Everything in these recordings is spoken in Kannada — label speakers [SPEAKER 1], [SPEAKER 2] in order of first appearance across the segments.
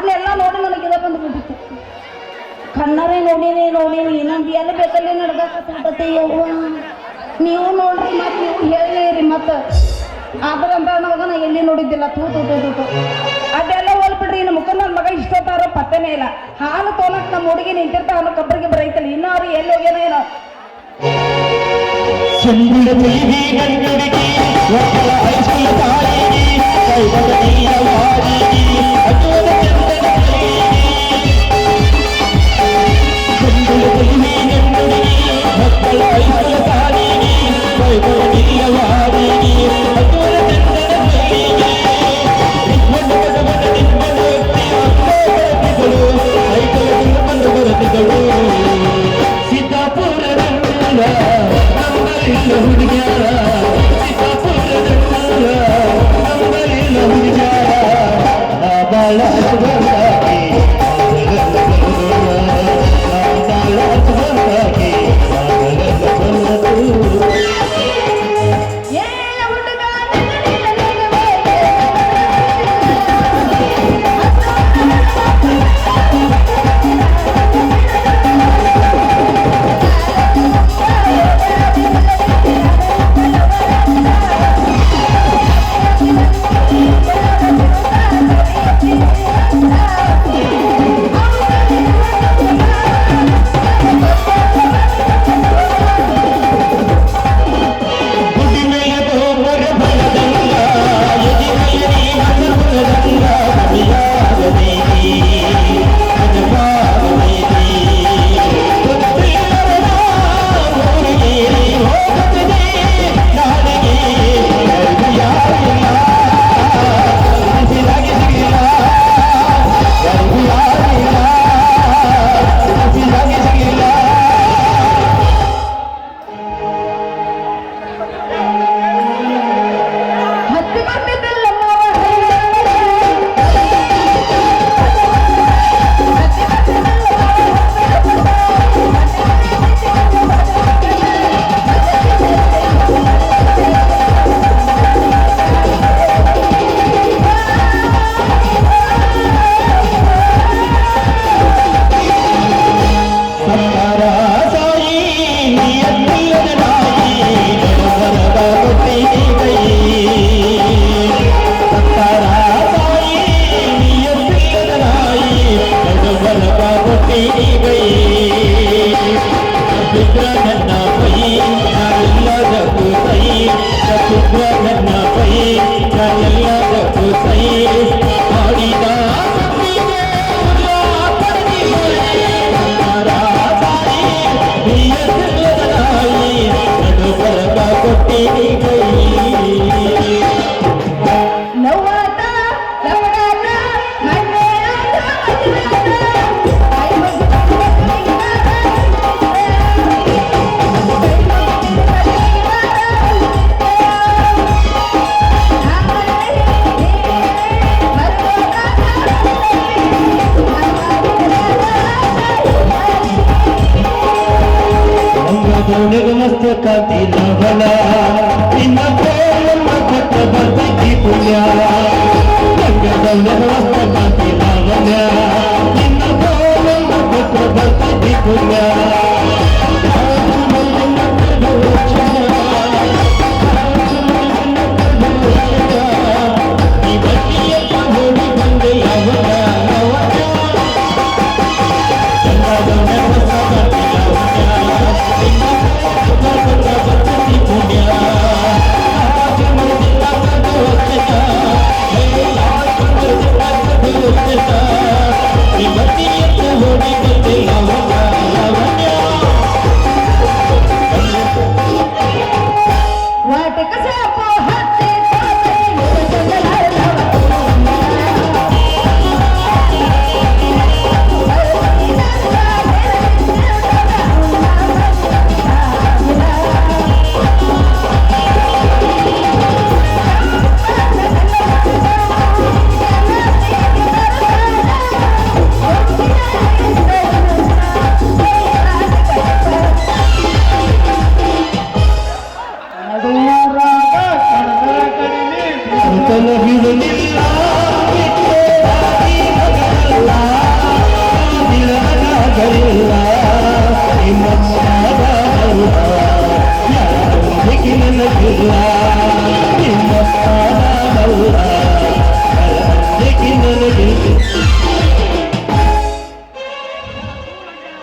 [SPEAKER 1] ಅದನ್ನೆಲ್ಲ ನೋಡಿ ನನಗೆ ಇದ ಬಂದ್ಬಿಟ್ಟಿತ್ತು. ಕಣ್ಣರೇ ನೋಡೀನಿ ನಮ್ಗೆ ಎಲ್ಲಿ ಬೇಕಲ್ಲಿ ನಡ್ಗಕತ್ತೈತಿ ಯವ್ವ. ನೀವು ನೋಡ್ರಿ ಮತ್ತೆ ನೀವು ಹೇಳಿರಿ ಮತ್ತೆ ಆದ್ರಂತ ನಮಗ ನಾ ಎಲ್ಲಿ ನೋಡಿದ್ದಿಲ್ಲ. ತೂ ಅದೆಲ್ಲ ಹೋಲ್ಬಿಡ್ರಿ. ಇನ್ನು ಮುಖ ನನ್ನ ಮಗ ಇಷ್ಟೊತ್ತಾರೋ ಪತ್ತೆನೇ ಇಲ್ಲ. ಹಾಲು ತೋಲಕ್ ನಮ್ಮ ಹುಡುಗಿ ನಿಂತಿರ್ತಾವಲ್ಲ ಕಬ್ಬರಿಗೆ ಬರೈತಲ್ಲ. ಇನ್ನೂ ಅವ್ರು ಎಲ್ಲಿ ಹೋಗ್ಯಾನೋ ಏನೋ.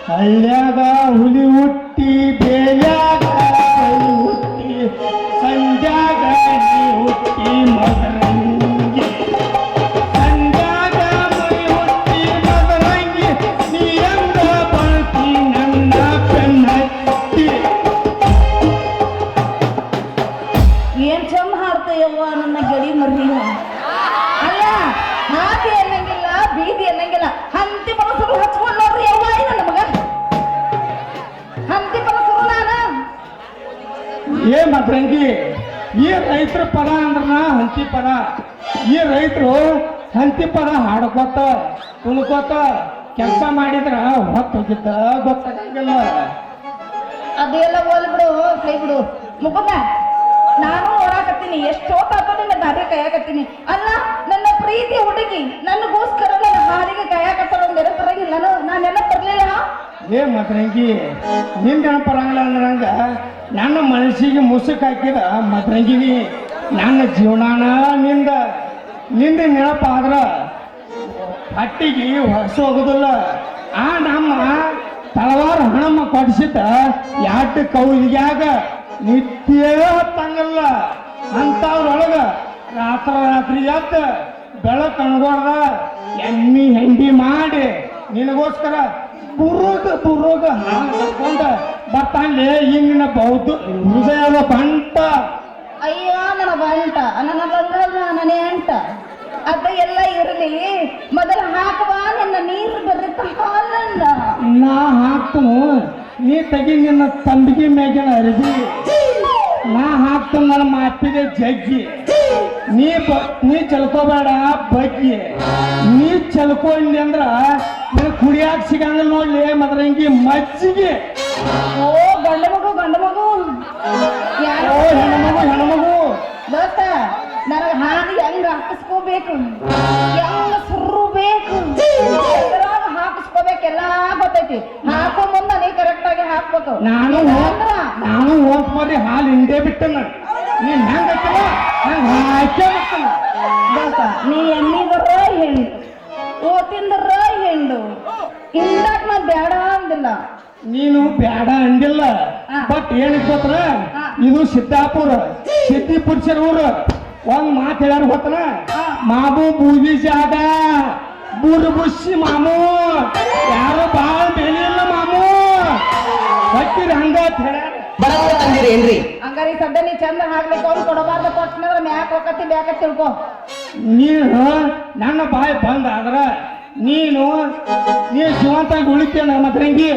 [SPEAKER 2] ಹಳ್ಳ್ಯಾಗ ಹುಲಿ ಹುಟ್ಟಿ ಬೇಲ್ಯಾಗ ಕೈ ಹುಟ್ಟಿ ಸಂಜಾಗ ನೀ ಹುಟ್ಟಿ ಮದರಂಗಿ ಸಂಜಾಗ ಮೈ ಹುಟ್ಟಿ ಮದರಂಗಿ ನೀ ಎಂದ ಬಳಸಿ ನನ್ನ ಬೆನ್ನತ್ತಿ.
[SPEAKER 1] ಏನ್ ಚಂದ ಹಾಡ್ತೇಯವ್ವ ನನ್ನ ಗೆಡಿ ಮರ್ರಿ. ಅಲ್ಲ ಹಾದಿ ಅನ್ನಂಗಿಲ್ಲ ಬೀದಿ ಅನ್ನಂಗಿಲ್ಲ ಹಂತಿ ಮನಸ್ಸರು ಹಚ್ಕೊಂಡ್ ನೋಡ್ರಿ ಯವ್ವ ಇಲ್ಲ ನಮಗ ಹಂತಿ ಮನಸ್ಸರು ನಾನು
[SPEAKER 2] ಏ ಮದ್ರಂಗಿ ಈ ರೈತರ ಪದ ಅಂದ್ರ ಹಂತಿ ಪದ. ಈ ರೈತರು ಹಂತಿ ಪದ ಹಾಡ್ಕೋತ ಕುಣ್ಕೋತ ಕೆಲಸ ಮಾಡಿದ್ರ ಹೊತ್ತು ಹೋಗಿದ್ದ ಗೊತ್ತಾಗಂಗಿಲ್ಲ.
[SPEAKER 1] ಅದೆಲ್ಲ ಹೋಲ್ ಬಿಡು ಕೈ ಬಿಡು ಮುಗುದ. ನಾನು ಓಡಾಕತ್ತೀನಿ ಎಷ್ಟೊತ್ತಾತ ನಿನ್ನ ದಾರಿ ಕಾಯಕತ್ತೀನಿ. ಅಲ್ಲ ನನ್ನ ಪ್ರೀತಿ ಹುಡುಗಿ ನನಗೋಸ್ಕರ ನನ್ನ ಹಾಲಿಗೆ ಕಾಯಕತ್ತಾರ ನೆನಪರಂಗಿಲ್ಲ ನಾನು ನೆನಪಿರ್ಲಿಲ್ಲ.
[SPEAKER 2] ಏ ಮದ್ರಂಗಿ ನಿನ್ ನೆನಪರಂಗಿಲ್ಲ ಅಂದ್ರಂಗ ನನ್ನ ಮನಸ್ಸಿಗೆ ಮುಸುಕ್ ಹಾಕಿದ ಮದ್ರಂಗಿನಿ. ನನ್ನ ಜೀವನಾನ ನಿಂದ ನಿಂದ ನೆನಪಾದ್ರ ಹಟ್ಟಿಗೆ ಹೊಸೋಗುದಿಲ್ಲ. ಆ ನಮ್ಮ ತಳವಾರ ಹಣಮ್ಮ ಕೊಡಿಸಿದ ಯಾಟ ಕೌಲಿಗ್ಯಾಗ ನಿತ್ಯ ಹೊತ್ತಂಗಲ್ಲ ಅಂತವ್ರೊಳಗ ರಾತ್ರಿ ಎದ್ದ ಬೆಳಕು ಅಣಗೋಡ್ದ ಎಮ್ಮಿ ಹೆಂಡಿ ಮಾಡಿ ನಿನಗೋಸ್ಕರ ಬುರುಗ ಹಾಕೊಂಡ ಬರ್ತಾನೆ ಹಿಂಗಿನ ಬೌದ್ಧ ಹೃದಯದ ಬಂಟ.
[SPEAKER 1] ಅಯ್ಯೋ ನನ್ನ ಬಂಟ ನನ್ನ ಬಂಗಲ್ಲ ನನ್ನ ಎಂಟ ಅದ ಎಲ್ಲ ಇರಲಿ ಮೊದಲು ಹಾಕುವ ನಿನ್ನ ನೀರು ಬರುತ್ತೆ ಹಾಲನ್ನ
[SPEAKER 2] ನಾ ಹಾಕ್ತನು ನೀ ತೆಗಿ ನಿನ್ನ ತಂಬಿಗೆ ಮೇಗಿನ ಅರಿವಿ. ನಾ ಹಾಕ್ತನು ನನ್ನ ಮಾಪಿಗೆ ಜಗ್ಗಿ. ನೀ ಚಲ್ಕೋಬೇಡ ಬಗ್ಗಿ. ನೀ ಚಲ್ಕೊಂಡಿ ಅಂದ್ರ ನೀನು ಕುಡಿಯಾಕ ಸಿಗಂಗಿಲ್ಲ ನೋಡ್ಲಿ ಮದ್ರಂಗಿ ಮಜ್ಜಿಗೆ.
[SPEAKER 1] ಓ ಗಂಡ ಮಗು ಯಾರೋ
[SPEAKER 2] ಹೆಣ್ಮಗು
[SPEAKER 1] ದೋಸ್ತ ನನಗೆ ಹಾದಿ ಹೆಂಗ ಹಾಕಿಸ್ಕೋಬೇಕು ಹೆಂಗ ಸುರು ಬೇಕು ಎದ್ರಾಗ ಹಾಕಿಸ್ಕೋಬೇಕೆಲ್ಲ ಗೊತ್ತೈತಿ. ಹಾಕೋ ಮುಂದ ನೀ ಕರೆಕ್ಟ್ ಆಗಿ ಹಾಕ್ಬೇಕು.
[SPEAKER 2] ನಾನು ಹೋಗ್ ಬರ್ರಿ ಹಾಲು ಹಿಂದೆ ಬಿಟ್ಟನ ನೀನ್ ಹೆಂಗ ಹಾಕೇ ಬಿಟ್ಟನ.
[SPEAKER 1] ದೋಸ್ತ ನೀ ಎಣ್ಣಿದರ ಹೆಂಡು ಓತಿಂದರ ಹೆಂಡು ಹಿಂದಾಕ್ ನಾ ಬೇಡ ಅಂದಿಲ್ಲ.
[SPEAKER 2] ನೀನು ಬ್ಯಾಡ ಅಂದಿಲ್ಲ. ಬಟ್ ಏನಕ್ಕೆ ಗೊತ್ತನ ಇದು ಸಿದ್ದಾಪುರ ಸಿದ್ದಿಪುರುಷರ ಊರು. ಒಂದ್ ಮಾತು ಹೇಳ್ಯಾರ ಗೊತ್ತನ ಮಾಮು ಬೂದಿ ಜಾಗ ಬುರ್ಬುಷಿ ಮಾಮು ಯಾರು ಬಾಳ ಬೆಲೆ ಇಲ್ಲ ಮಾಮು ಬಟ್ಟಿರ ಹಂಗ ಅಂತ ಹೇಳ್ಯಾರ.
[SPEAKER 1] ಹಂಗಾರಿ ಸದ್ಯ ನೀ ಚಂದ ಹಾಕ್ಲಿಕ್ಕೆ ಅವ್ನು ಕೊಡಬಾರ್ದ ಕೊಟ್ಟನಂದ್ರ ಮ್ಯಾಕ್ ಹೋಗತ್ತಿ ಬ್ಯಾಕ ತಿಳ್ಕೊ.
[SPEAKER 2] ನೀನು ನನ್ನ ಬಾಯಿ ಬಂದ್ ಆದ್ರ ನೀನು ಜೀವಂತಾಗಿ ಉಳಿತೇನ ಮದ್ರಂಗಿ.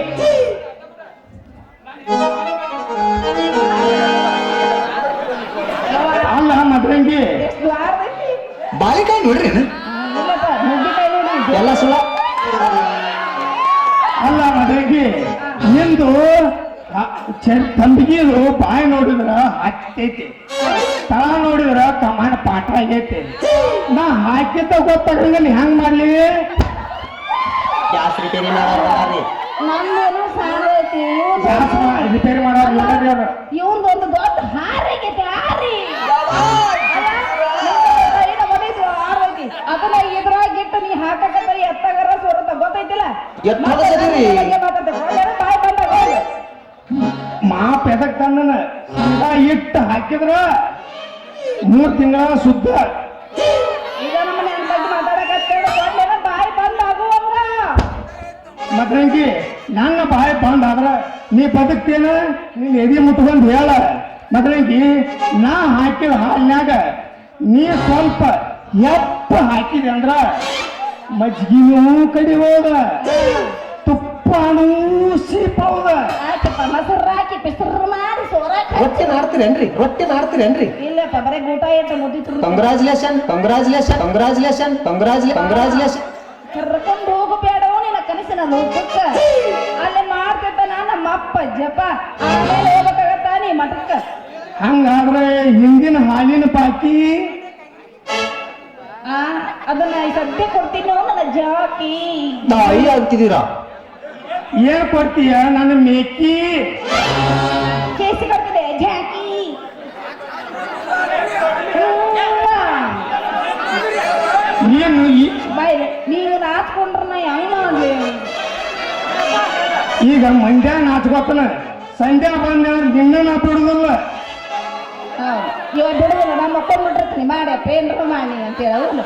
[SPEAKER 2] ಅಲ್ಲ ಮದ್ರಂಗಿ
[SPEAKER 1] ಎಷ್ಟು ಆರ್ದೈತಿ
[SPEAKER 3] ಬಾಳಿಕಾಯಿ ನೋಡ್ರಿ
[SPEAKER 1] ಇಲ್ಲಪ್ಪ ನುಗ್ಗಿಕಾಯಿ ನೋಡಿ
[SPEAKER 3] ಎಲ್ಲ ಸುಳ.
[SPEAKER 2] ಅಲ್ಲ ಮದ್ರಂಗಿ ನಿಂದು ತಂಬಿಗಿದು ಬಾಯಿ ನೋಡಿದ್ರ ಹತ್ತೈತಿ ತಳ ನೋಡಿದ್ರ ಕಮಾನ ಪಾಠ ಆಗೈತಿ. ನಾ ಹಾಕಿದ್ದ ಗೊತ್ತಾಗಂಗ ನೀ ಹೆಂಗ್ ಮಾಡ್ಲಿ?
[SPEAKER 3] ಗ್ಯಾಸ್ ರಿಪೇರಿ ಮಾಡೋರು
[SPEAKER 1] ನಮ್ದೇನು ಸಾಲೈತಿ
[SPEAKER 2] ರಿಪೇರಿ ಮಾಡೋರು
[SPEAKER 1] ಇವ್ರದೊಂದು ದೊಡ್ಡ ಹಾರೈತಿ ಹಾರಿ ಅದನ್ನ ಇದ್ರಾಗಿಟ್ಟು ನೀ ಹಾಕಕತ್ತ ಎತ್ತಗರ ಸೋರತ್ತ ಗೊತ್ತೈತಿಲ್ಲ. ಬಾಯ್ ಬಂದಾಗ
[SPEAKER 2] ಮಾಪ್ ಎದಕ್ ತಂದನ ಸೀದಾ ಇಟ್ಟು ಹಾಕಿದ್ರ 3 ತಿಂಗಳ ಶುದ್ಧ.
[SPEAKER 1] ಈಗ ನಮ್ಮನೆ ಅಂತ ಮಾತಾಡಕತ್ತೇಳ ಬಾಯ್ ಬಂದಾಗುವಂಗ
[SPEAKER 2] ಮದ್ರಂಗಿ ನನ್ನ ಬಾಯಿ ಬಂದ್ ಆದ್ರ ನೀ ಬದುಕ್ತೇನ ನೀನ್ ಎದಿ ಮುಟ್ಕೊಂಡ್ ಹೇಳ. ಮದ್ರಂಗಿ ನಾ ಹಾಕಿದ ಹಾಲ್ನ್ಯಾಗ ನೀ ಸ್ವಲ್ಪ ಎಪ್ಪ ಹಾಕಿದೆ ಅಂದ್ರ ಮಜ್ಜಿಗೆನೂ ಕಡಿಬೋದ ತುಪ್ಪನೂ ಸೀಪೌದ.
[SPEAKER 1] ಮೊಸರು ಹಾಕಿ ಪಿಸರು ಮಾಡಿ ಸೋರಾಕಿ
[SPEAKER 3] ರೊಟ್ಟಿ ನಾಡ್ತೀರೇನ್ರಿ
[SPEAKER 1] ಇಲ್ಲಪ್ಪ ಬರೀ ಊಟ ಇಟ್ಟು ಮುದ್ದಿತ್ತು
[SPEAKER 3] ಕಂಗ್ರಾಚುಲೇಷನ್
[SPEAKER 1] ಕರ್ಕೊಂಡು ಹೋಗಬೇಡವೋ ನಿನ್ನ ಕನಸಿನ ಲೋಕಕ್ಕ ಅಲ್ಲಿ ಮಾಡ್ತಿದ್ದ ನಮ್ಮ ಅಪ್ಪ ಜಪ ಆಮೇಲೆ ಹೋಗ್ಬೇಕಾಗತ್ತ ನೀ ಮಠಕ್ಕ.
[SPEAKER 2] ಹಂಗಾದ್ರೆ ಹಿಂದಿನ ಹಾಲಿನ ಬಾಕಿ
[SPEAKER 1] ಅದನ್ನ ಸದ್ಯ ಕೊಡ್ತೀನಿ ನನ್ನ ಜಾಕಿ.
[SPEAKER 3] ತಾಯಿ ಆಗ್ತಿದ್ದೀರಾ
[SPEAKER 2] ಏನ್ ಕೊಡ್ತೀಯ ನನ್ನ ಮೇಕಿ?
[SPEAKER 1] ಕೇಸಿ ಕೊಡ್ತಿದೆ ಜಾಕಿ.
[SPEAKER 2] ನೀನು
[SPEAKER 1] ಬಾಯ್ ನೀವು ನಾಚ್ಕೊಂಡ್ರ ನಾ ಹೆಂಗ್ ಮಾಡ್ಲಿ?
[SPEAKER 2] ಈಗ ಮಂಡ್ಯ ನಾಚ್ಕೊತನ ಸಂಧ್ಯಾ ಬಂದ ನಿನ್ನ ನಾ ಬಿಡುದಿಲ್ಲ.
[SPEAKER 1] ಇವಾಗ ಬಿಡುದಿಲ್ಲ, ನಾನು ಮಕ್ಕೊಂಡ್ಬಿಟ್ಟಿರ್ತೀನಿ ಮಾಡ್ಯಪ್ಪ ಏನ್ರ ಮಾಡಿ ಅಂತ ಹೇಳೋದು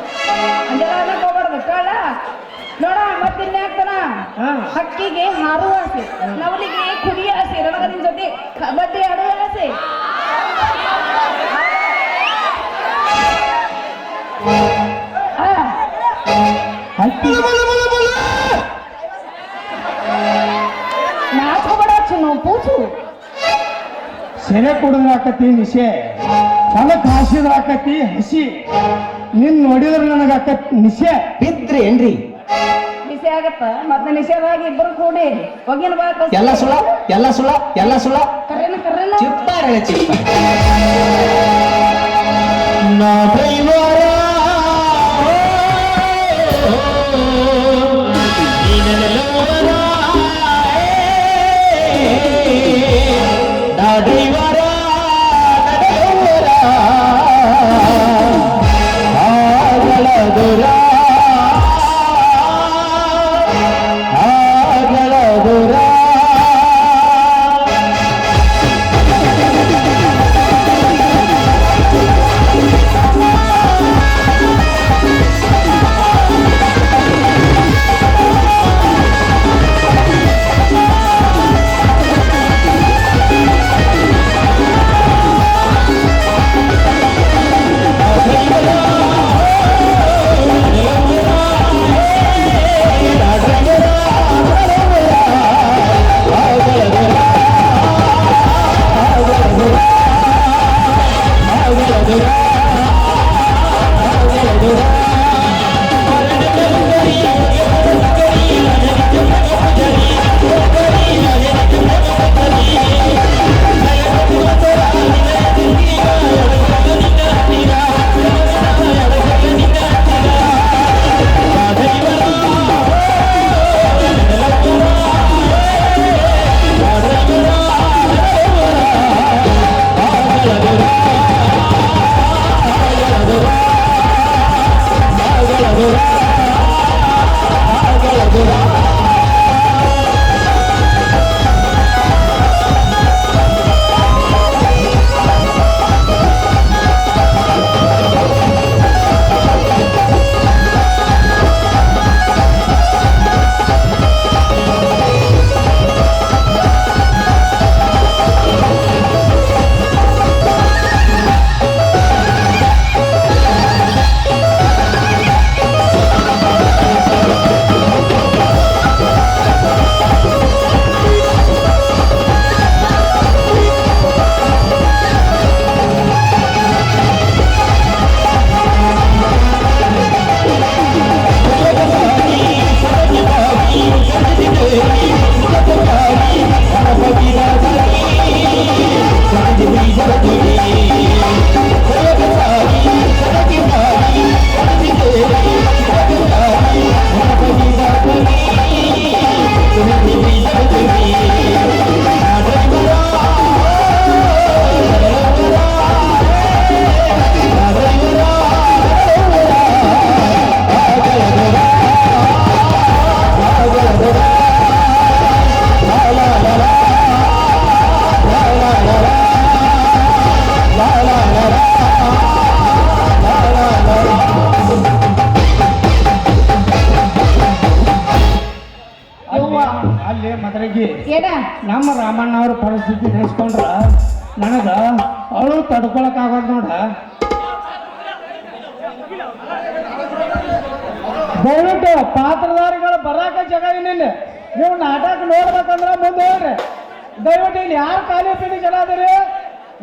[SPEAKER 1] ಹಂಗೆಲ್ಲ ಹೋಗ್ಬಾರ್ದು ಕಾಳ ನೋಡ. ಮತ್ತಿನ್ಯಾಕ್ತಾನ ಹಕ್ಕಿಗೆ ಹಾರುವ ಆಸೆ, ನವಲಿಗೆ ಕುಡಿಯ ಆಸೆ, ನನಗದಿನ ಜೊತೆ ಕಬಡ್ಡಿ ಆಡುವ ಆಸೆ. ನಾಚ್ಕೋಬೇಡ ಚಿನ್ನು ಪೂಚು.
[SPEAKER 2] ಸೆರೆ ಕುಡಿದ್ರಾಕತಿ ನಿಶೆ, ಹೊಲಕ್ಕೆ ಹಾಸಿದ್ರಾಕತಿ ಹಸಿ, ನಿನ್ ನೋಡಿದ್ರೆ ನನಗಾಕತ್ ನಿಶೆ.
[SPEAKER 3] ಬಿದ್ರಿ ಏನ್ರಿ?
[SPEAKER 1] ನಿಷೆ ಆಗತ್ತ ಮತ್ತೆ ನಿಷೇಧಾಗಿ ಇಬ್ಬರು ಕೂಡಿ ಒಗಿನ ಬಾ
[SPEAKER 3] ಎಲ್ಲ ಸುಳ ಎಲ್ಲ ಸುಳ ಎಲ್ಲ ಸುಳ.
[SPEAKER 1] ಕರೆನ ಕರೆನ
[SPEAKER 3] ಚಿಪ್ಪಾರೆ ಚಿಪ್ಪ ನಾ ದೈವರ ದೈವರ ಆಗಲದುರ
[SPEAKER 2] ಅಲ್ಲಿ ಮದ್ರಗಿ
[SPEAKER 1] ಏನ
[SPEAKER 2] ನಮ್ಮ ರಾಮಣ್ಣವ್ರ ಪರಿಸ್ಥಿತಿ ನೆನೆಸ್ಕೊಂಡ್ರ ನನಗ ಅವಳು ತಡ್ಕೊಳಕ್ ಆಗೋದ್ ನೋಡ. ದಯವಿಟ್ಟು ಪಾತ್ರಧಾರಿಗಳು ಬರಾಕ ಜಾಗ ಏನಿಲ್ಲ, ನೀವು ನಾಟಕ ನೋಡ್ಬೇಕಂದ್ರ ಮುಂದೆ ಹೋಗ್ರಿ. ದಯವಿಟ್ಟು ಇಲ್ಲಿ ಯಾರು ಖಾಲಿ ಪೀಡಿ ಜನ ಅದೀರಿ,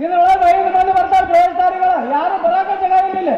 [SPEAKER 2] ಇದ್ರೊಳಗೆ 5 ಮಂದಿ ಬರ್ತಾರೆ ಪ್ರವೇಶಧಾರಿಗಳು, ಯಾರು ಬರಾಕ ಜಾಗ ಏನಿಲ್ಲ.